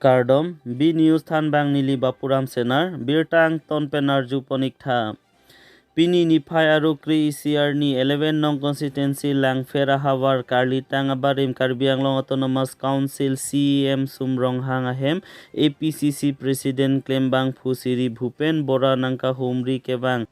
Kardom, B News Than Bang Nili Bapuram Senar, Bir Tang Ton Penar Juponik Tha. Pini ni Pai Aru Kri ECR ni 11 non constituency Lang Fera Hawar Karli Tang Abarim Karbiang Long Autonomous Council CEM Sum Ronghang ahem APCC President Klembang Shri Bhupen Bora nang Kahumri Kebang.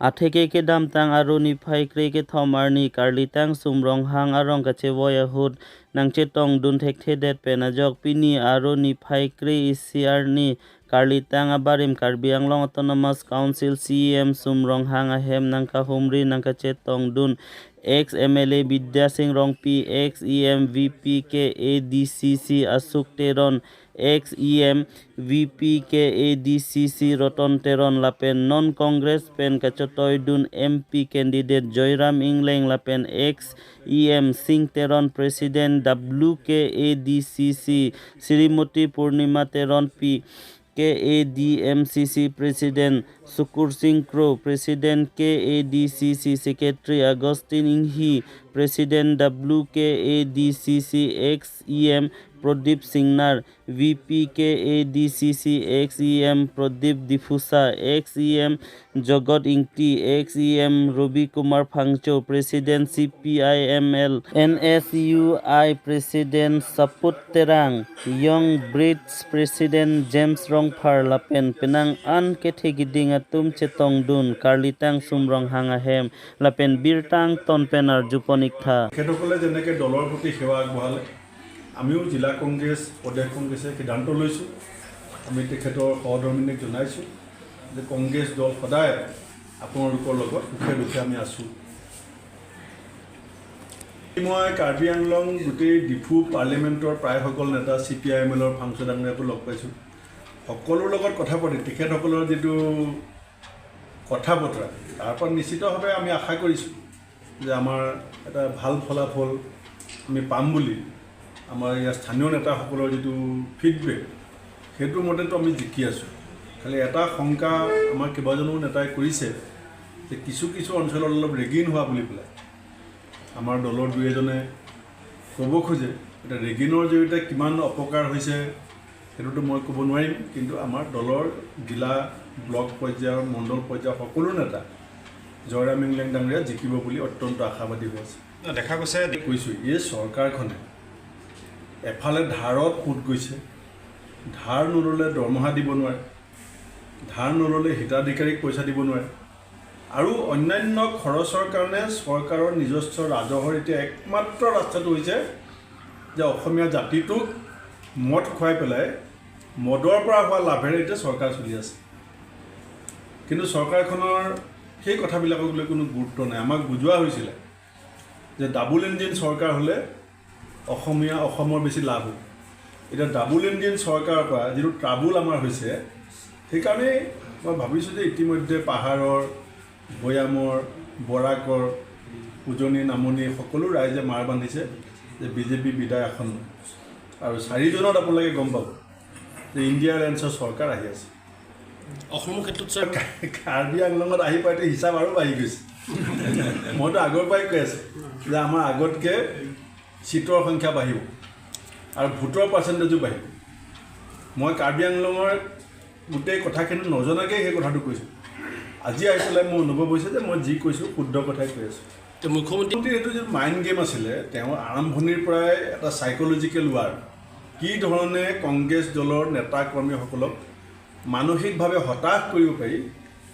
Atheke ke dam tang aru ni phai kre ke thomar ni Karli Tang sum Ronghang arong ka chevoya hud nang chetong dun thek thedet penajok pini aru ni phai kre ECR ni Karli Tang abarim Karbiang Long Autonomous Council CEM sum Ronghang ahem nang Kahumri nang ka chetong dun ex MLA Bidya Singh Rongpi ex EM VP ke ADCC Asuk Teron ex EM VP ke ADCC Roton Teron lapen non Congress pen kachotoy dun MP candidate Joyram Ingleng lapen ex EM Singh Teron President WK ADCC Srimoti Purnima Teron P KADMCC President Sukur Singh Crow, President KADCC Secretary Agustin Inghi, President WKADCC ex-EM Pradip Singnar, VP KADCC ex-EM Pradip Difusa, ex-EM Jagat Ingti, ex-EM Ravi Kumar Phangcho, President CPIML, NSUI President Saput Terang, Young Brits President James Rongphar Lapen, Penang An Kethegiding Atum Chetong Dun, Karli Tang Sum Ronghang ahem, Lapen Bir Tang Ton Penar Juponik Tha. Khetokole jeneke dolor proti sewa agbohale আমিও জিলা কংগ্ৰেছ প্ৰদেশ কংগ্ৰেছে সিদ্ধান্ত লৈছোঁ আমি তেখেতৰ সহধৰ্মিনীক জনাইছোঁ যে কংগ্ৰেছ দল সদায় আপোনালোকৰ লগত সুখে দুখে আমি আছোঁ মই কাৰ্বি আংলং গোটেই ডিফু পাৰ্লিমেণ্টৰ প্ৰায়সকল নেতা CPIMLৰ ফাংচন ডাঙৰীয়াকো লগ পাইছোঁ সকলোৰ লগত কথা পাতি তেখেতসকলৰ যিটো কথা বতৰা তাৰ পৰা নিশ্চিতভাৱে আমি আশা কৰিছোঁ যে আমাৰ এটা ভাল ফলাফল আমি পাম বুলি আমাৰ ইয়াৰ স্থানীয় নেতাসকলৰ যিটো ফিডবেক সেইটো মতেতো আমি জিকি আছোঁ খালি এটা শংকা আমাৰ কেইবাজনো নেতাই কৰিছে যে কিছু কিছু অঞ্চলত অলপ ৰেগিন হোৱা বুলি পেলাই আমাৰ দলৰ দুই এজনে ক'ব খোজে এটা ৰেগিনৰ জৰিয়তে কিমান অপকাৰ হৈছে সেইটোতো মই ক'ব নোৱাৰিম কিন্তু আমাৰ দলৰ জিলা ব্লক পৰ্যায়ৰ মণ্ডল পৰ্যায়ৰ সকলো নেতা জয়ৰাম ইংলেং ডাঙৰীয়া জিকিব বুলি অত্যন্ত আশাবাদী হৈ আছে দেখা গৈছে কৈছোঁ এই চৰকাৰখনে এফালে ধাৰত সুদ গৈছে ধাৰ নল'লে দৰমহা দিব নোৱাৰে ধাৰ নল'লে হিতাধিকাৰীক পইচা দিব নোৱাৰে আৰু অন্যান্য খৰচৰ কাৰণে চৰকাৰৰ নিজস্ব ৰাজহৰ এতিয়া একমাত্ৰ ৰাস্তাটো হৈছে যে অসমীয়া জাতিটোক মদ খুৱাই পেলাই মদৰ পৰা হোৱা লাভেৰে এতিয়া চৰকাৰ চলি আছে কিন্তু চৰকাৰখনৰ সেই কথাবিলাকক লৈ কোনো গুৰুত্ব নাই আমাক বুজোৱা হৈছিলে যে ডাবল ইঞ্জিন চৰকাৰ হ'লে অসমৰ বেছি লাভ হ'ব এতিয়া ডাবল ইঞ্জিন চৰকাৰৰ পৰা যিটো ট্ৰাবুল আমাৰ হৈছে সেইকাৰণে মই ভাবিছোঁ যে ইতিমধ্যে পাহাৰৰ ভৈয়ামৰ বৰাকৰ উজনি নামনি সকলো ৰাইজে মাৰ বান্ধিছে যে বিজেপি বিদায় আসন্ন আৰু 4 জনত আপোনালোকে গম পাব যে ইণ্ডিয়া এলায়েন্সৰ চৰকাৰ আহি আছে অসমৰ ক্ষেত্ৰত কাৰ্বি আংলঙত আহি পাইতে হিচাপ আৰু বাঢ়ি গৈছে মইতো আগৰ পৰাই কৈ আছোঁ যে আমাৰ আগতকৈ সিটৰ সংখ্যা বাঢ়িব আৰু ভোটৰ পাৰ্চেণ্টেজো বাঢ়িব মই কাৰ্বি আংলঙৰ গোটেই কথাখিনি নজনাকৈ সেই কথাটো কৈছোঁ আজি আহি পেলাই মোৰ অনুভৱ হৈছে যে মই যি কৈছোঁ শুদ্ধ কথাই কৈ আছোঁ মুখ্যমন্ত্ৰী এইটো যিটো মাইণ্ড গেম আছিলে তেওঁৰ আৰম্ভণিৰ পৰাই এটা চাইক'লজিকেল ৱাৰ কি ধৰণে কংগ্ৰেছ দলৰ নেতা কৰ্মীসকলক মানসিকভাৱে হতাশ কৰিব পাৰি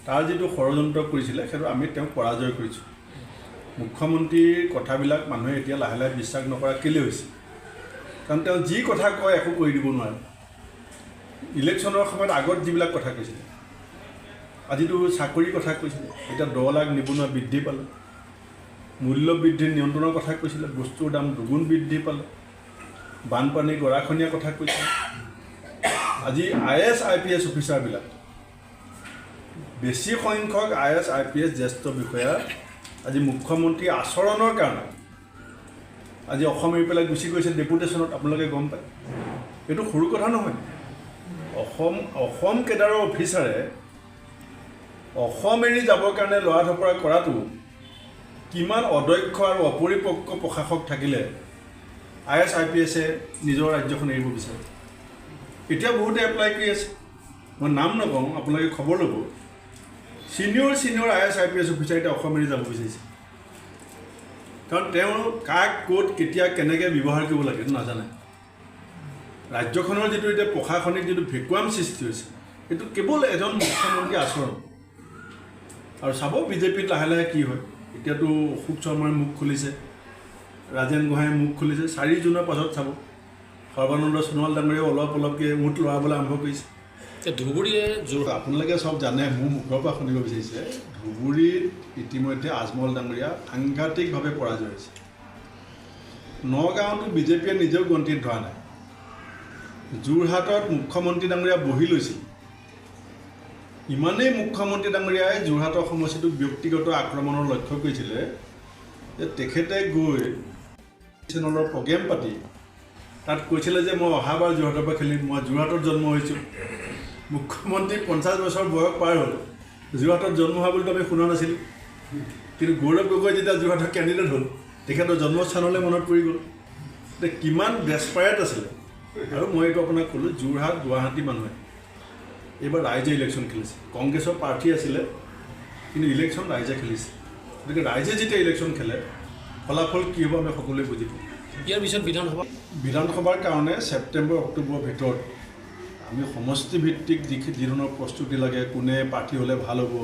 তাৰ যিটো ষড়যন্ত্ৰ কৰিছিলে সেইটো আমি তেওঁক পৰাজয় কৰিছোঁ মুখ্যমন্ত্ৰীৰ কথাবিলাক মানুহে এতিয়া লাহে লাহে বিশ্বাস নকৰা কেলৈ হৈছে কাৰণ তেওঁ যি কথা কয় একো কৰি দিব নোৱাৰে ইলেকশ্যনৰ সময়ত আগত যিবিলাক কথা কৈছিলে আজিতো চাকৰিৰ কথা কৈছিলে এতিয়া 10 লাখ নিবনুৱা বৃদ্ধি পালে মূল্য বৃদ্ধিৰ নিয়ন্ত্ৰণৰ কথা কৈছিলে বস্তুৰ দাম দুগুণ বৃদ্ধি পালে বানপানী গৰাখনীয়া কথা কৈছিলে আজি IAS IPS অফিচাৰবিলাক বেছি সংখ্যক IAS IPS জ্যেষ্ঠ বিষয়া আজি মুখ্যমন্ত্ৰী আচৰণৰ কাৰণে আজি অসম এৰি পেলাই গুচি গৈছে ডেপুটেশ্যনত আপোনালোকে গম পায় এইটো সৰু কথা নহয় অসম কেডাৰৰ অফিচাৰে অসম এৰি যাবৰ কাৰণে লৰা ধপৰা কৰাটো কিমান অদক্ষ আৰু অপৰিপক্ক প্ৰশাসক থাকিলে IAS IPS নিজৰ ৰাজ্যখন এৰিব বিচাৰে এতিয়া বহুতে এপ্লাই কৰি আছে মই নাম নকওঁ আপোনালোকে খবৰ ল'ব ছিনিয়ৰ IAS IPS অফিচাৰ এতিয়া অসম এৰি যাব বিচাৰিছে কাৰণ তেওঁ কাক ক'ত কেতিয়া কেনেকৈ ব্যৱহাৰ কৰিব লাগে সেইটো নাজানে ৰাজ্যখনৰ যিটো এতিয়া প্ৰশাসনিক যিটো ভেকুৱাম সৃষ্টি হৈছে সেইটো কেৱল এজন মুখ্যমন্ত্ৰী আচৰণ আৰু চাব বিজেপিত লাহে লাহে কি হয় এতিয়াতো অশোক শৰ্মাৰ মুখ খুলিছে ৰাজেন গোহাঁইয়ে মুখ খুলিছে 4 জুনৰ পাছত চাব সৰ্বানন্দ সোণোৱাল ডাঙৰীয়াও অলপকৈ মুঠ লৰাবলৈ আৰম্ভ কৰিছে ধুবুৰীয়ে আপোনালোকে চব জানে মোৰ মুখৰ পৰা শুনিব বিচাৰিছে ধুবুৰীত ইতিমধ্যে আজমল ডাঙৰীয়া সাংঘাতিকভাৱে পৰাজয় হৈছে নগাঁৱতো বিজেপিয়ে নিজেও গন্তিত ধৰা নাই যোৰহাটত মুখ্যমন্ত্ৰী ডাঙৰীয়া বহি লৈছিল ইমানেই মুখ্যমন্ত্ৰী ডাঙৰীয়াই যোৰহাটৰ সমষ্টিটোক ব্যক্তিগত আক্ৰমণৰ লক্ষ্য কৰিছিলে যে তেখেতে গৈ চেনেলৰ প্ৰগ্ৰেম পাতি তাত কৈছিলে যে মই অহাবাৰ যোৰহাটৰ পৰা খেলিম মই যোৰহাটত জন্ম হৈছোঁ মুখ্যমন্ত্ৰী 50 বছৰ বয়স পাৰ হ'ল যোৰহাটত জন্ম হোৱা বুলিতো আমি শুনা নাছিলোঁ কিন্তু গৌৰৱ গগৈ যেতিয়া যোৰহাটৰ কেণ্ডিডেট হ'ল তেখেতৰ জন্মস্থানলৈ মনত পৰি গ'ল এতিয়া কিমান ডেছপাৰেট আছিলে আৰু মই এইটো আপোনাক ক'লোঁ যোৰহাট গুৱাহাটী মানুহে এইবাৰ ৰাইজে ইলেকশ্যন খেলিছে কংগ্ৰেছৰ প্ৰাৰ্থী আছিলে কিন্তু ইলেকশ্যন ৰাইজে খেলিছে গতিকে ৰাইজে যেতিয়া ইলেকশ্যন খেলে ফলাফল কি হ'ব আমি সকলোৱে বুজি পাওঁ ইয়াৰ পিছত বিধানসভাৰ কাৰণে ছেপ্টেম্বৰ অক্টোবৰৰ ভিতৰত আমি সমষ্টিভিত্তিক যি ধৰণৰ প্ৰস্তুতি লাগে কোনে প্ৰাৰ্থী হ'লে ভাল হ'ব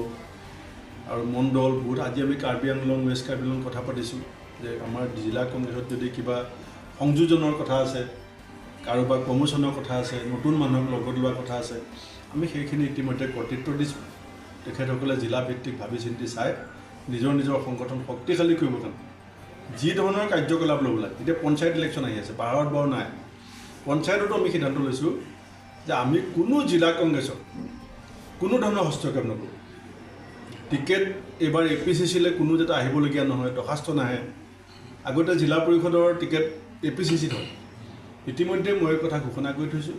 আৰু মণ্ডল বুথ আজি আমি কাৰ্বি আংলং ৱেষ্ট কাৰ্বি আংলং কথা পাতিছোঁ যে আমাৰ জিলা কংগ্ৰেছত যদি কিবা সংযোজনৰ কথা আছে কাৰোবাৰ প্ৰমোশ্যনৰ কথা আছে নতুন মানুহক লগত লোৱাৰ কথা আছে আমি সেইখিনি ইতিমধ্যে কৰ্তৃত্ব দিছোঁ তেখেতসকলে জিলাভিত্তিক ভাবি চিন্তি চাই নিজৰ সংগঠন শক্তিশালী কৰিবৰ কাৰণে যি ধৰণৰ কাৰ্যকলাপ ল'ব লাগে এতিয়া পঞ্চায়ত ইলেকশ্যন আহি আছে পাহাৰত বাৰু নাই পঞ্চায়ততো আমি সিদ্ধান্ত লৈছোঁ যে আমি কোনো জিলা কংগ্ৰেছক কোনো ধৰণৰ হস্তক্ষেপ নকৰোঁ টিকেট এইবাৰ APCCলৈ কোনো যাতে আহিবলগীয়া নহয় দৰ্খাস্ত নাহে আগতে জিলা পৰিষদৰ টিকেট APCCত হয় ইতিমধ্যে মই কথা ঘোষণা কৰি থৈছোঁ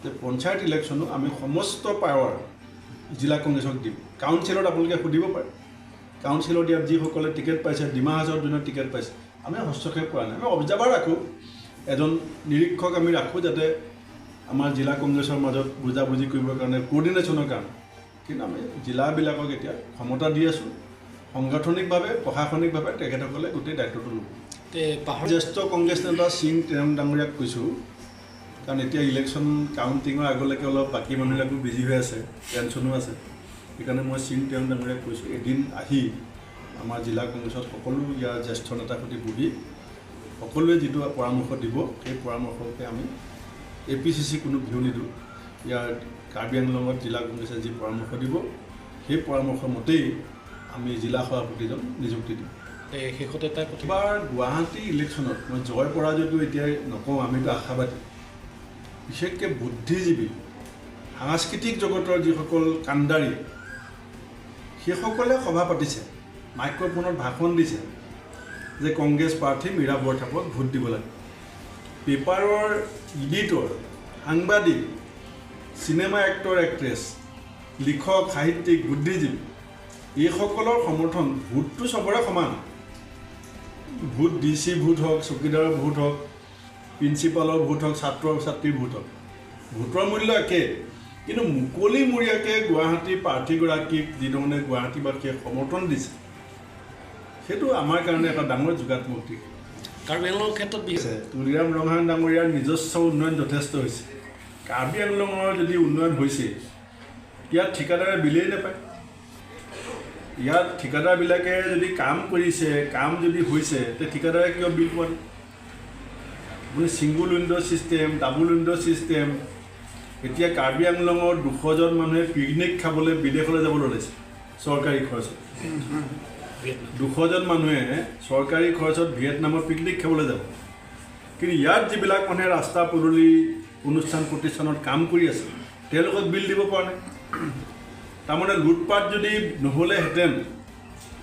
যে পঞ্চায়ত ইলেকশ্যনো আমি সমস্ত পাৱাৰ জিলা কংগ্ৰেছক দিম কাউন্সিলত আপোনালোকে সুধিব পাৰে কাউন্সিলত ইয়াত যিসকলে টিকেট পাইছে ডিমা হাজাৰৰ দিনত টিকেট পাইছে আমি হস্তক্ষেপ কৰা নাই আমি অবজাৰ্ভাৰ ৰাখোঁ এজন নিৰীক্ষক আমি ৰাখোঁ যাতে আমাৰ জিলা কংগ্ৰেছৰ মাজত বুজাবুজি কৰিবৰ কাৰণে কোঅৰ্ডিনেশ্যনৰ কাৰণে কিন্তু আমি জিলাবিলাকক এতিয়া ক্ষমতা দি আছোঁ সাংগঠনিকভাৱে প্ৰশাসনিকভাৱে তেখেতসকলে গোটেই দায়িত্বটো ল'ব জ্যেষ্ঠ কংগ্ৰেছ নেতা সিং টেং ডাঙৰীয়াক কৈছোঁ কাৰণ এতিয়া ইলেকশ্যন কাউণ্টিঙৰ আগলৈকে অলপ বাকী মানুহবিলাকো বিজি হৈ আছে টেনশ্যনো আছে সেইকাৰণে মই সিং টেং ডাঙৰীয়াক কৈছোঁ এদিন আহি আমাৰ জিলা কংগ্ৰেছত সকলো ইয়াৰ জ্যেষ্ঠ নেতাৰ সৈতে বহি সকলোৱে যিটো পৰামৰ্শ দিব সেই পৰামৰ্শকে আমি APCC কোনো ভিউ নিদিওঁ ইয়াৰ কাৰ্বি আংলঙত জিলা কংগ্ৰেছে যি পৰামৰ্শ দিব সেই পৰামৰ্শ মতেই আমি জিলা সভাপতিজন নিযুক্তি দিম শেষতে এটা এবাৰ গুৱাহাটী ইলেকশ্যনত মই জয় পৰাজয়টো এতিয়া নকওঁ আমিতো আশাবাদী বিশেষকৈ বুদ্ধিজীৱী সাংস্কৃতিক জগতৰ যিসকল কাণ্ডাৰী সেইসকলে সভা পাতিছে মাইক্ৰফোনত ভাষণ দিছে যে কংগ্ৰেছ প্ৰাৰ্থী মীৰা বৰঠাকুৰক ভোট দিব লাগে পেপাৰৰ এডিটৰ সাংবাদিক চিনেমা এক্টৰ এক্ট্ৰেছ লিখক সাহিত্যিক বুদ্ধিজীৱী এইসকলৰ সমৰ্থন ভোটটো চবৰে সমান ভোট DC ভোট হওক চকীদাৰৰ ভোট হওক প্ৰিন্সিপালৰ ভোট হওক ছাত্ৰ ছাত্ৰীৰ ভোট হওক ভোটৰ মূল্য একে কিন্তু মুকলিমূৰীয়াকৈ গুৱাহাটীৰ প্ৰাৰ্থীগৰাকীক যিধৰণে গুৱাহাটীবাসীয়ে সমৰ্থন দিছে সেইটো আমাৰ কাৰণে এটা ডাঙৰ যোগাত্মক দিশ কাৰ্বি আংলঙৰ ক্ষেত্ৰত তুলিৰাম ৰংহাং ডাঙৰীয়াৰ নিজস্ব উন্নয়ন যথেষ্ট হৈছে কাৰ্বি আংলঙৰ যদি উন্নয়ন হৈছে ইয়াত ঠিকাদাৰে বিলেই নাপায় ইয়াত ঠিকাদাৰবিলাকে যদি কাম কৰিছে কাম যদি হৈছে তে ঠিকাদাৰে কিয় বিল পোৱা নাই আপুনি single window' system double window' system এতিয়া কাৰ্বি আংলঙৰ 200জন মানুহে পিকনিক খাবলৈ বিদেশলৈ যাবলৈ লৈছে চৰকাৰী খৰচত 200জন মানুহে চৰকাৰী খৰচত ভিয়েটনামত পিকনিক খাবলৈ যাব কিন্তু ইয়াত যিবিলাক মানুহে ৰাস্তা পদূলি অনুষ্ঠান প্ৰতিষ্ঠানত কাম কৰি আছে তেওঁলোকক বিল দিব পৰা নাই তাৰমানে লুটপাট যদি নহ'লেহেঁতেন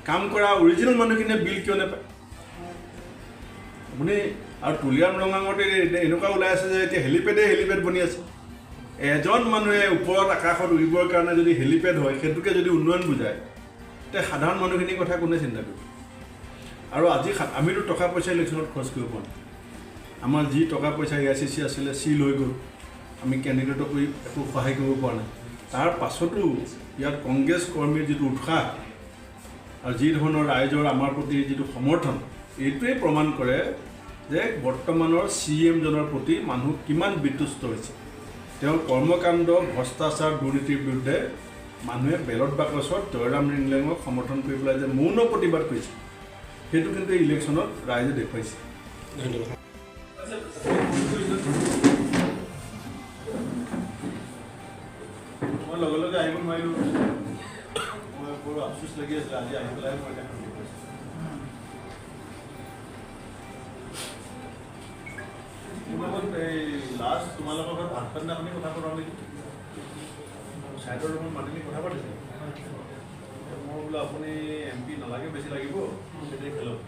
কাম কৰা অৰিজিনেল মানুহখিনিয়ে বিল কিয় নাপায় আপুনি আৰু তুলিয়াম ৰঙাঙতে এনেকুৱা ওলাই আছে যে এতিয়া হেলিপেড বনি আছে এজন মানুহে ওপৰত আকাশত উৰিবৰ কাৰণে যদি হেলিপেড হয় সেইটোকে যদি উন্নয়ন বুজায় তে সাধাৰণ মানুহখিনিৰ কথা কোনে চিন্তা কৰিব আৰু আজি আমিতো টকা পইচা ইলেকশ্যনত খৰচ কৰিব পৰা নাই আমাৰ যি টকা পইচা APCC আছিলে চিল হৈ গ'ল আমি কেণ্ডিডেটক একো সহায় কৰিব পৰা নাই তাৰ পাছতো ইয়াত কংগ্ৰেছ কৰ্মীৰ যিটো উৎসাহ আৰু যি ধৰণৰ ৰাইজৰ আমাৰ প্ৰতি যিটো সমৰ্থন এইটোৱে প্ৰমাণ কৰে যে বৰ্তমানৰ CEM জনৰ প্ৰতি মানুহ কিমান বিতুষ্ট হৈছে তেওঁৰ কৰ্মকাণ্ড ভ্ৰষ্টাচাৰ দুৰ্নীতিৰ বিৰুদ্ধে মানুহে বেলট বাকচত জয়ৰাম ৰিংলেঙক সমৰ্থন কৰি পেলাই যে মৌন প্ৰতিবাদ কৰিছে সেইটো কিন্তু ইলেকশ্যনত ৰাইজে দেখুৱাইছে ধন্যবাদ মই লগে লগে আহিব নোৱাৰিলোঁ মই বৰ আফচোচ লাগি আছিলে আজি আহি পেলাই মই দেখা এই লাষ্ট তোমালোকৰ ঘৰত ভাত পানী আপুনি কথা পতাওঁ নেকি ছাইডৰ ৰুমত মাতি কথা পাতিছে মই বোলো আপুনি MP নালাগে বেছি লাগিব তেতিয়া খেলক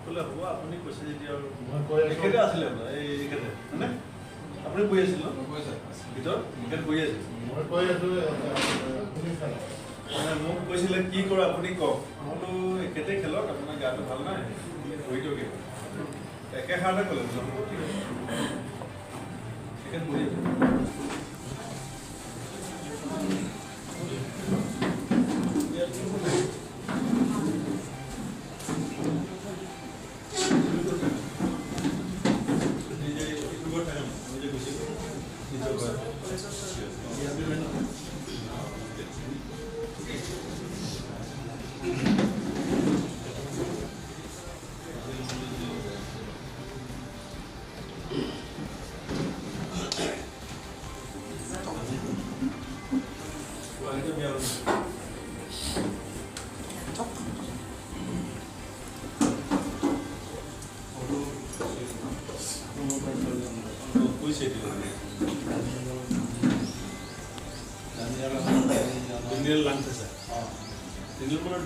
বোলে হ'ব আপুনি কৈছে যেতিয়া আৰু এখেতে আছিলে বোলে এইখেতে হয়নে আপুনি কৈ আছিল ন ভিতৰত এখেত কৈ আছিল মই কৈ আছোঁ মানে মোক কৈছিলে কি কৰোঁ আপুনি কওক মই বোলো এখেতে খেলক আপোনাৰ গাটো ভাল নাই কৰি দিয়ক একেষাৰতে ক'লে ঠিক আছে এখেত কৈ আছে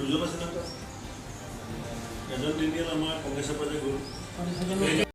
দুজন আছে নহয় এজন দিনিয়াল আমাৰ কংগ্ৰেছৰ পৰা যে গ'ল